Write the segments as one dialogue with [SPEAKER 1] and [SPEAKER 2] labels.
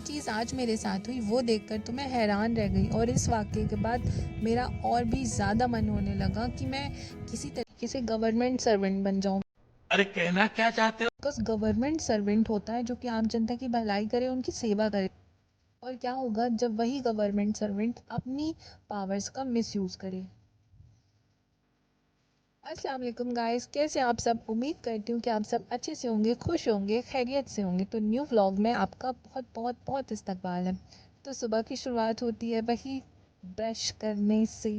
[SPEAKER 1] चीज़ आज मेरे साथ हुई वो देखकर तो मैं हैरान रह गई, और इस वाक़ये के बाद मेरा और भी ज़्यादा मन होने लगा कि मैं किसी तरीके से गवर्नमेंट सर्वेंट बन जाऊँ।
[SPEAKER 2] अरे कहना क्या चाहते हो?
[SPEAKER 1] बिकॉज़ गवर्नमेंट सर्वेंट होता है जो कि आम जनता की भलाई करे, उनकी सेवा करे। और क्या होगा जब वही गवर्नमेंट सर्वेंट अपनी पावर्स का मिसयूज़ करे। अस्सलाम वालेकुम गाइस, कैसे आप सब? उम्मीद करती हूँ कि आप सब अच्छे से होंगे, खुश होंगे, खैरियत से होंगे। तो न्यू व्लॉग में आपका बहुत बहुत बहुत इस्तकबाल है। तो सुबह की शुरुआत होती है वही ब्रश करने से।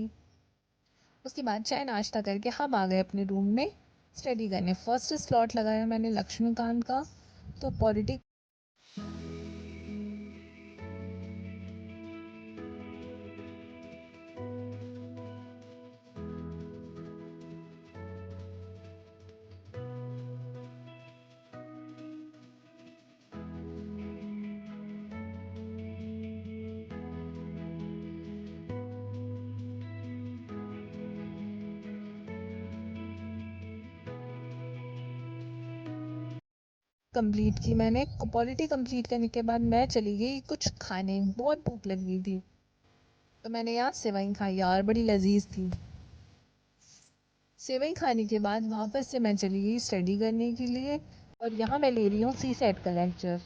[SPEAKER 1] उसके बाद चाय नाश्ता करके हम आ गए अपने रूम में स्टडी करने। फर्स्ट स्लॉट लगाया मैंने लक्ष्मीकांत का। तो पॉलिटिक्स कंप्लीट की मैंने। पॉलिटी कंप्लीट करने के बाद मैं चली गई कुछ खाने, बहुत भूख लगी थी। तो मैंने यहाँ सेवई खाई यार, बड़ी लजीज थी। सेवई खाने के बाद वापस से मैं चली गई स्टडी करने के लिए, और यहाँ मैं ले रही हूँ सी सेट का लेक्चर।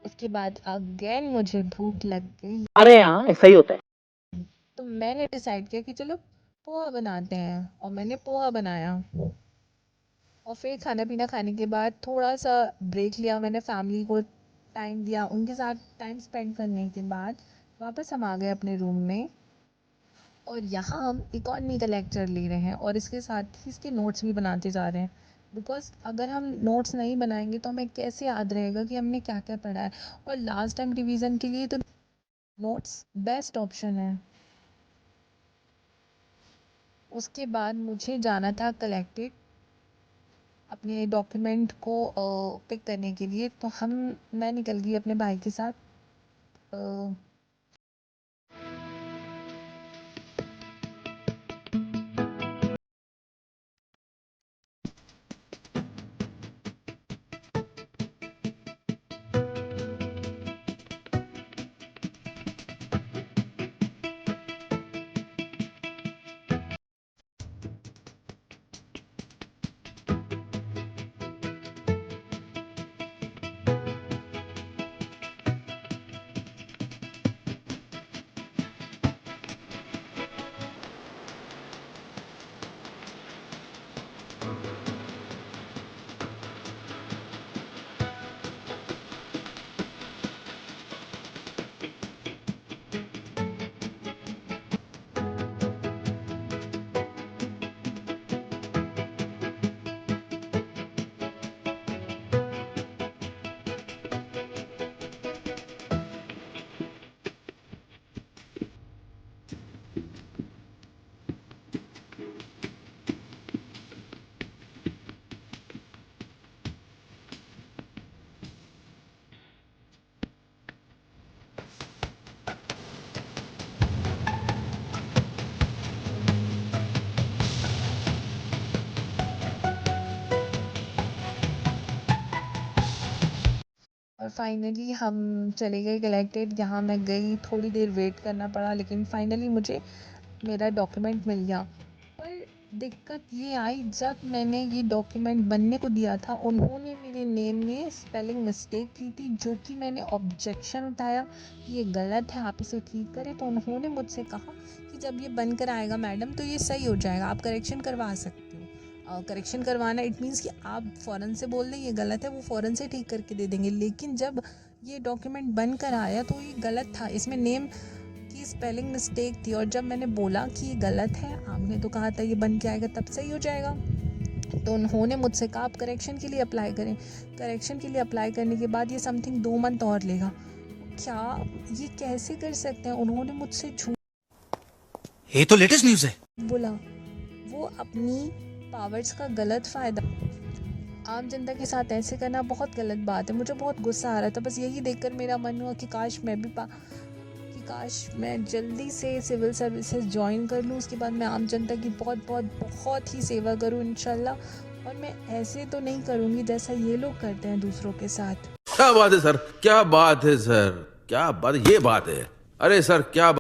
[SPEAKER 1] उसके बाद अगेन मुझे भूख लग गई।
[SPEAKER 2] अरे हाँ, ऐसा ही होता है।
[SPEAKER 1] तो मैंने डिसाइड किया कि चलो पोहा बनाते हैं, और मैंने पोहा बनाया। और फिर खाना पीना खाने के बाद थोड़ा सा ब्रेक लिया, मैंने फैमिली को टाइम दिया। उनके साथ टाइम स्पेंड करने के बाद वापस हम आ गए अपने रूम में, और यहाँ हम इकॉनमी का लेक्चर ले रहे हैं, और इसके साथ ही इसके नोट्स भी बनाते जा रहे हैं। बिकॉज अगर हम नोट्स नहीं बनाएंगे तो हमें कैसे याद रहेगा कि हमने क्या क्या पढ़ा है। और लास्ट टाइम रिवीजन के लिए तो नोट्स बेस्ट ऑप्शन है। उसके बाद मुझे जाना था कलेक्टेड अपने डॉक्यूमेंट को पिक करने के लिए। तो मैं निकल गई अपने भाई के साथ। अ, फाइनली हम चले गए कलेक्टेड। यहाँ मैं गई, थोड़ी देर वेट करना पड़ा, लेकिन फाइनली मुझे मेरा डॉक्यूमेंट मिल गया। पर दिक्कत ये आई, जब मैंने ये डॉक्यूमेंट बनने को दिया था, उन्होंने मेरे नेम में स्पेलिंग मिस्टेक की थी, जो कि मैंने ऑब्जेक्शन उठाया, ये गलत है, आप इसे ठीक करें। तो उन्होंने मुझसे कहा कि जब ये बनकर आएगा मैडम तो ये सही हो जाएगा, आप करेक्शन करवा सकते हो। करेक्शन करवाना इट मीन्स कि आप फ़ौरन से बोल दें ये गलत है, वो फ़ौरन से ठीक करके दे देंगे। लेकिन जब ये डॉक्यूमेंट बन कर आया तो ये गलत था, इसमें नेम की स्पेलिंग मिस्टेक थी। और जब मैंने बोला कि ये गलत है, आपने तो कहा था ये बन के आएगा तब सही हो जाएगा, तो उन्होंने मुझसे कहा आप करेक्शन के लिए अप्लाई करें। करेक्शन के लिए अप्लाई करने के बाद ये समथिंग 2 मंथ और लेगा। क्या ये कैसे कर सकते हैं? उन्होंने मुझसे झूठ
[SPEAKER 2] ये तो लेटेस्ट न्यूज़ है।
[SPEAKER 1] बोला, वो अपनी पावर्स का गलत फ़ायदा। आम जनता के साथ ऐसे करना बहुत गलत बात है। मुझे बहुत गुस्सा आ रहा था, बस यही देखकर मेरा मन हुआ कि काश मैं जल्दी से सिविल सर्विसेज ज्वाइन कर लूँ। उसके बाद मैं आम जनता की बहुत बहुत बहुत ही सेवा करूँ इंशाल्लाह। और मैं ऐसे तो नहीं करूँगी जैसा ये लोग करते हैं दूसरों के साथ।
[SPEAKER 3] क्या बात है सर, क्या बात है सर, क्या बात, ये बात है। अरे सर क्या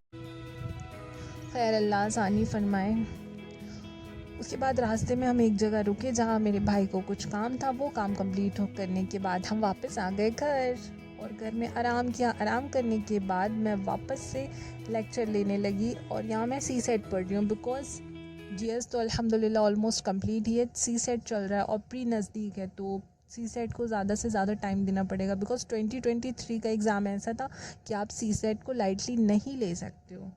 [SPEAKER 1] खैर अल्लाह आसानी फरमाए। उसके बाद रास्ते में हम एक जगह रुके जहाँ मेरे भाई को कुछ काम था। वो काम कंप्लीट करने के बाद हम वापस आ गए घर और घर में आराम किया। आराम करने के बाद मैं वापस से लेक्चर लेने लगी और यहाँ मैं सी सेट पढ़ रही हूँ, बिकॉज जीएस तो अल्हम्दुलिल्लाह ऑलमोस्ट कंप्लीट ही है, सी सेट चल रहा है और प्री नज़दीक है, तो सी सेट को ज़्यादा से ज़्यादा टाइम देना पड़ेगा। बिकॉज 2023 का एग्ज़ाम ऐसा था कि आप सी सेट को लाइटली नहीं ले सकते हो।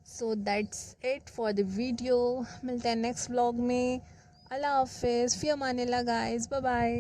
[SPEAKER 1] So that's it for the video. मिलते हैं नेक्स्ट व्लॉग में। अल्लाह हाफिज़, फ़ी अमानिल्लाह गाइस, बाय बाय।